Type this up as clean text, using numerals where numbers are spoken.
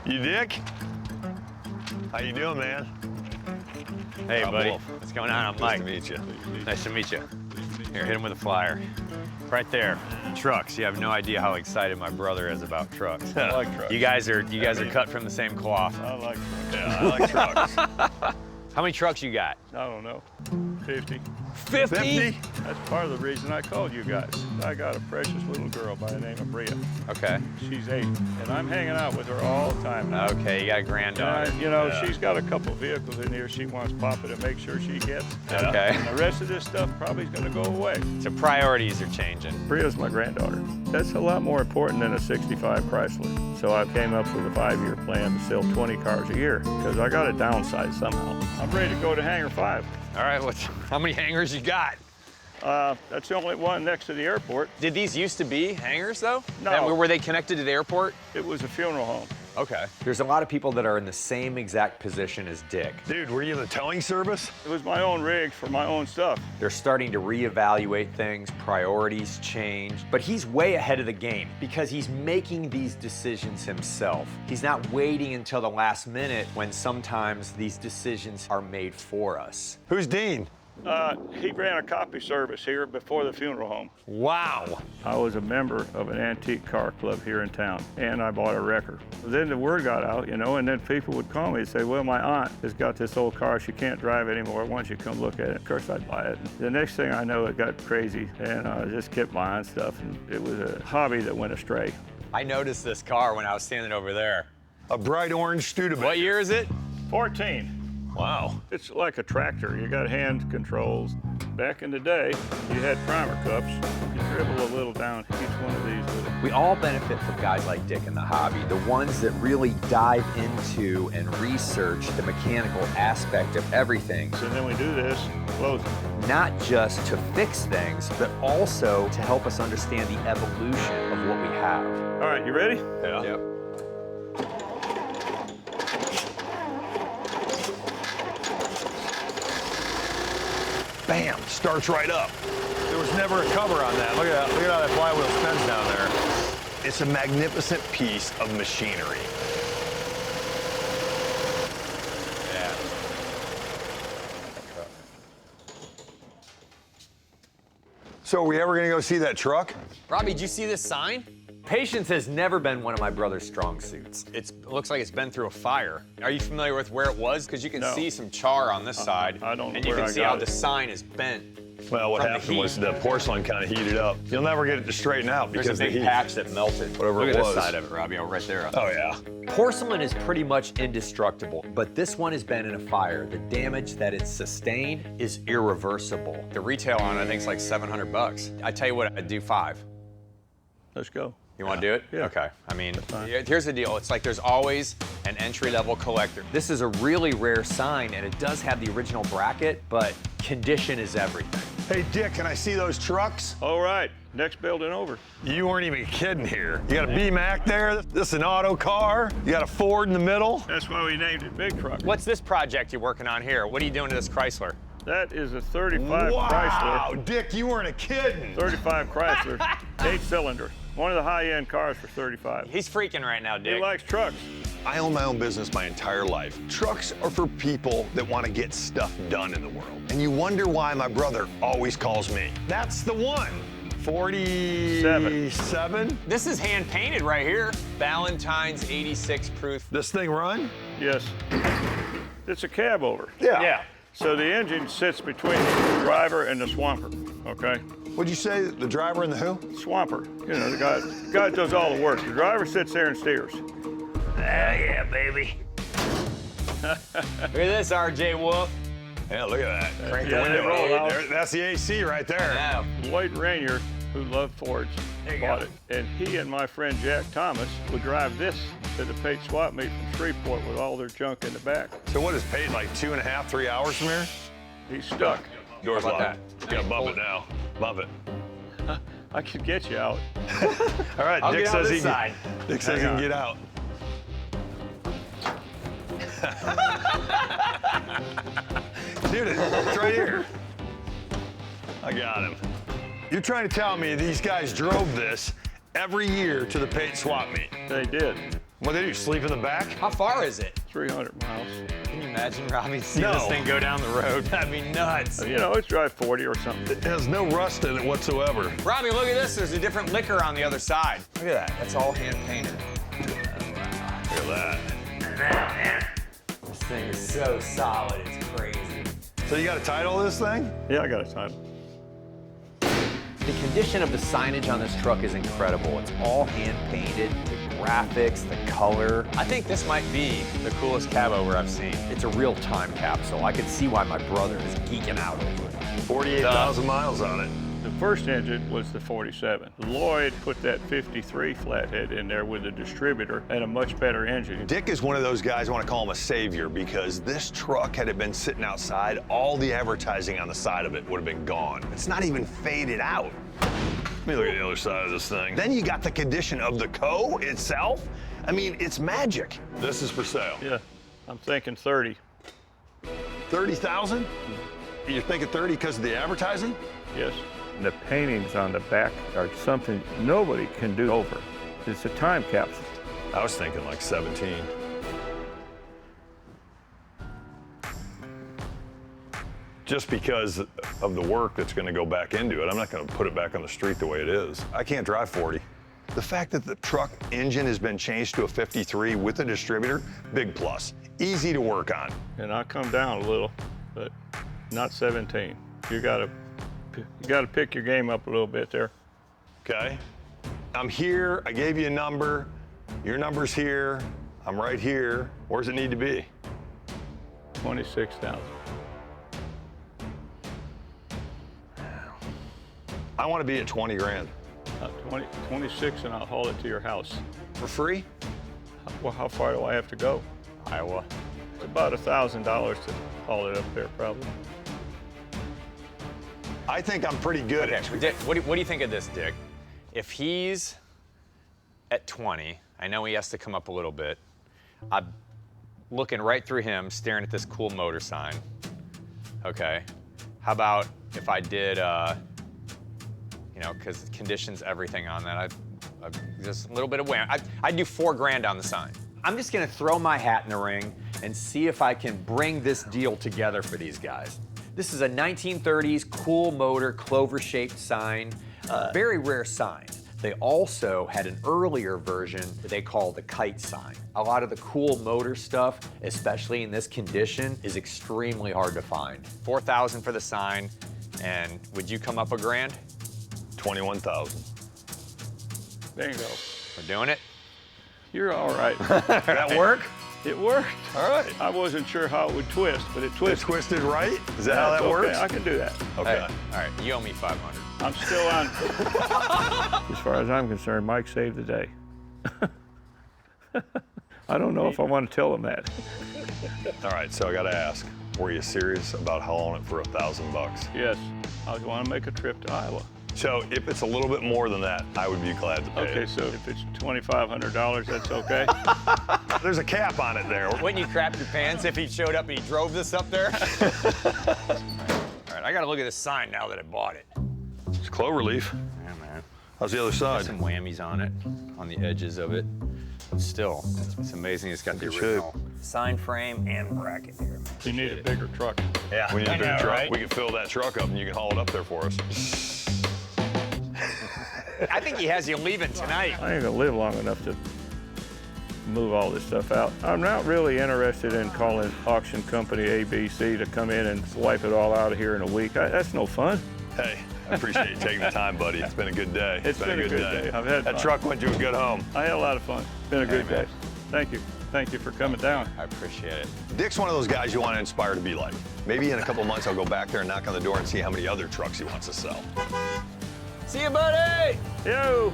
You Dick? How you doing, man? Hey, buddy. Wolfe. What's going on? I'm Mike. Nice to meet you. Nice to meet you. Here, hit him with a flyer. Right there. Trucks. You have no idea how excited my brother is about trucks. I like trucks. You guys are cut from the same cloth. I like trucks. Yeah, I like trucks. How many trucks you got? I don't know, 50. 50? That's part of the reason I called you guys. I got a precious little girl by the name of Bria. Okay. She's 8, and I'm hanging out with her all the time now. Okay, you got a granddaughter. And Yeah. she's got a couple vehicles in here she wants Papa to make sure she gets. Okay. And the rest of this stuff probably is going to go away. So priorities are changing. Bria's my granddaughter. That's a lot more important than a 65 Chrysler. So I came up with a 5-year plan to sell 20 cars a year because I got to downsize somehow. I'm ready to go to Hangar 5. All right, how many hangars you got? That's the only one next to the airport. Did these used to be hangars, though? No. And were they connected to the airport? It was a funeral home. Okay. There's a lot of people that are in the same exact position as Dick. Dude, were you in the towing service? It was my own rig for my own stuff. They're starting to reevaluate things, priorities change, but he's way ahead of the game because he's making these decisions himself. He's not waiting until the last minute when sometimes these decisions are made for us. Who's Dean? He ran a copy service here before the funeral home. Wow. I was a member of an antique car club here in town, and I bought a wrecker. Then the word got out, and then people would call me and say, well, my aunt has got this old car. She can't drive anymore. Why don't you come look at it? Of course, I'd buy it. The next thing I know, it got crazy, and I just kept buying stuff, and it was a hobby that went astray. I noticed this car when I was standing over there. A bright orange Studebaker. What year is it? 14. Wow. It's like a tractor. You got hand controls. Back in the day, you had primer cups. You dribble a little down each one of these little. We all benefit from guys like Dick in the hobby, the ones that really dive into and research the mechanical aspect of everything. So then we do this, close it. Not just to fix things, but also to help us understand the evolution of what we have. All right, you ready? Yeah. Yep. Bam, starts right up. There was never a cover on that. Look at that. Look at how that flywheel spins down there. It's a magnificent piece of machinery. Yeah. So are we ever gonna go see that truck? Robbie, did you see this sign? Patience has never been one of my brother's strong suits. It looks like it's been through a fire. Are you familiar with where it was? Because you can No. see some char on this side. I don't know And you where can I see got how it. the sign is bent. Well, what From the happened was heat. the porcelain kind of heated up. You'll never get it to straighten out There's because a the big heat. patch that melted. Whatever Look it at was. this side of it, Robbie. Oh, right there. Oh yeah. Porcelain is pretty much indestructible, but this one has been in a fire. The damage that it's sustained is irreversible. The retail on it, I think, is like $700. I tell you what, I'd do 5. Let's go. You want to do it? Yeah. Okay. I mean, fine. here's the deal. It's like there's always an entry-level collector. This is a really rare sign, and it does have the original bracket, but condition is everything. Hey Dick, can I see those trucks? All right, next building over. You weren't even kidding here. You got a B-Mac there. This is an auto car. You got a Ford in the middle. That's why we named it Big Truck. What's this project you're working on here? What are you doing to this Chrysler? That is a 35 Wow, Chrysler. Dick, you weren't a kidding. 35 Chrysler, 8-cylinder. One of the high-end cars for 35. He's freaking right now, He Dick. likes trucks. I own my own business my entire life. Trucks are for people that want to get stuff done in the world. And you wonder why my brother always calls me. That's the one. 47? This is hand-painted right here. Valentine's 86 proof. This thing run? Yes. It's a cab over. Yeah. So the engine sits between the driver and the swamper, okay? What'd you say, the driver and the who? Swamper, the guy that does all the work. The driver sits there and steers. Yeah, baby. Look at this, RJ Wolfe. Yeah, look at that. Crank Yeah, the they roll window. out. That's the AC right there. Yeah. Lloyd Rainier, who loved Fords, bought it. And he and my friend Jack Thomas would drive this to the Pate swap meet from Shreveport with all their junk in the back. So what is paid, like 2.5, 3 hours from here? He's stuck. Door's How about locked. You gotta bump it now. Bump it. I could get you out. All right, I'll Dick get on says this he side. Dick says he Hang can on. get out. Dude, it's right here. I got him. You're trying to tell me these guys drove this every year to the Pate swap meet? They did. What do they do, sleep in the back? How far is it? 300 miles. Can you imagine, Robbie, see No. this thing go down the road? That'd be nuts. You know, it's drive 40 or something. It has no rust in it whatsoever. Robbie, look at this. There's a different liquor on the other side. Look at that. That's all hand painted. Look at that. This thing is so solid. It's crazy. So you got a title of this thing? Yeah, I got a title. The condition of the signage on this truck is incredible. It's all hand painted, the graphics, the color. I think this might be the coolest cab over I've seen. It's a real time capsule. I could see why my brother is geeking out over it. 48,000 miles on it. The first engine was the 47. Lloyd put that 53 flathead in there with the distributor and a much better engine. Dick is one of those guys, I want to call him a savior, because this truck, had it been sitting outside, all the advertising on the side of it would have been gone. It's not even faded out. Let me look at the other side of this thing. Then you got the condition of the Co itself. I mean, it's magic. This is for sale. Yeah, I'm thinking 30. 30,000? You're thinking 30 because of the advertising? Yes. The paintings on the back are something nobody can do over. It's a time capsule. I was thinking like 17. Just because of the work that's going to go back into it. I'm not going to put it back on the street the way it is. I can't drive 40. The fact that the truck engine has been changed to a 53 with a distributor, big plus. Easy to work on. And I come down a little, but not 17. You gotta pick your game up a little bit there. Okay? I'm here, I gave you a number. Your number's here, I'm right here. Where does it need to be? 26,000. I want to be at 20 grand. 26, and I'll haul it to your house. For free? Well, how far do I have to go? Iowa. It's about $1,000 to haul it up there, probably. I think I'm pretty good. Okay, Dick, what do you think of this, Dick? If he's at 20, I know he has to come up a little bit. I'm looking right through him, staring at this cool motor sign. Okay. How about if I did, you know, because conditions, everything on that, just a little bit of wham. I'd do $4 grand on the sign. I'm just gonna throw my hat in the ring and see if I can bring this deal together for these guys. This is a 1930s cool motor clover-shaped sign, very rare sign. They also had an earlier version that they call the kite sign. A lot of the cool motor stuff, especially in this condition, is extremely hard to find. $4,000 for the sign, and would you come up $1 grand? 21,000. There you go. We're doing it? You're all right. That work? It worked. All right. I wasn't sure how it would twist, but it It's twisted. twisted right? Is that how that Okay, works? I can do that. Okay. Hey, all right, you owe me 500. I'm still on. As far as I'm concerned, Mike saved the day. I don't know if I want to tell him that. All right, so I got to ask, were you serious about hauling it for $1,000? Yes, I want to make a trip to Iowa. So if it's a little bit more than that, I would be glad to pay Okay, it. so if it's $2,500, that's okay? There's a cap on it there. Wouldn't you crap your pants if he showed up and he drove this up there? All right, I gotta look at this sign now that I bought it. It's cloverleaf. Yeah, man. How's the other Got side? some whammies on it, on the edges of it. But still, it's amazing it's got the Good original sign frame and bracket here, man. You need a bigger truck. Yeah, We need a I big know, truck. right? We can fill that truck up and you can haul it up there for us. I think he has you leaving tonight. I ain't gonna live long enough to move all this stuff out. I'm not really interested in calling auction company ABC to come in and wipe it all out of here in a week. That's no fun. Hey, I appreciate you taking the time, buddy. It's been a good day. It's been a good day. I've had that fun. truck went to a good home. I had a lot of fun. It's been a good man. day. Thank you. Thank you for coming down. I appreciate it. Dick's one of those guys you want to inspire to be like. Maybe in a couple months I'll go back there and knock on the door and see how many other trucks he wants to sell. See you, buddy! Yo!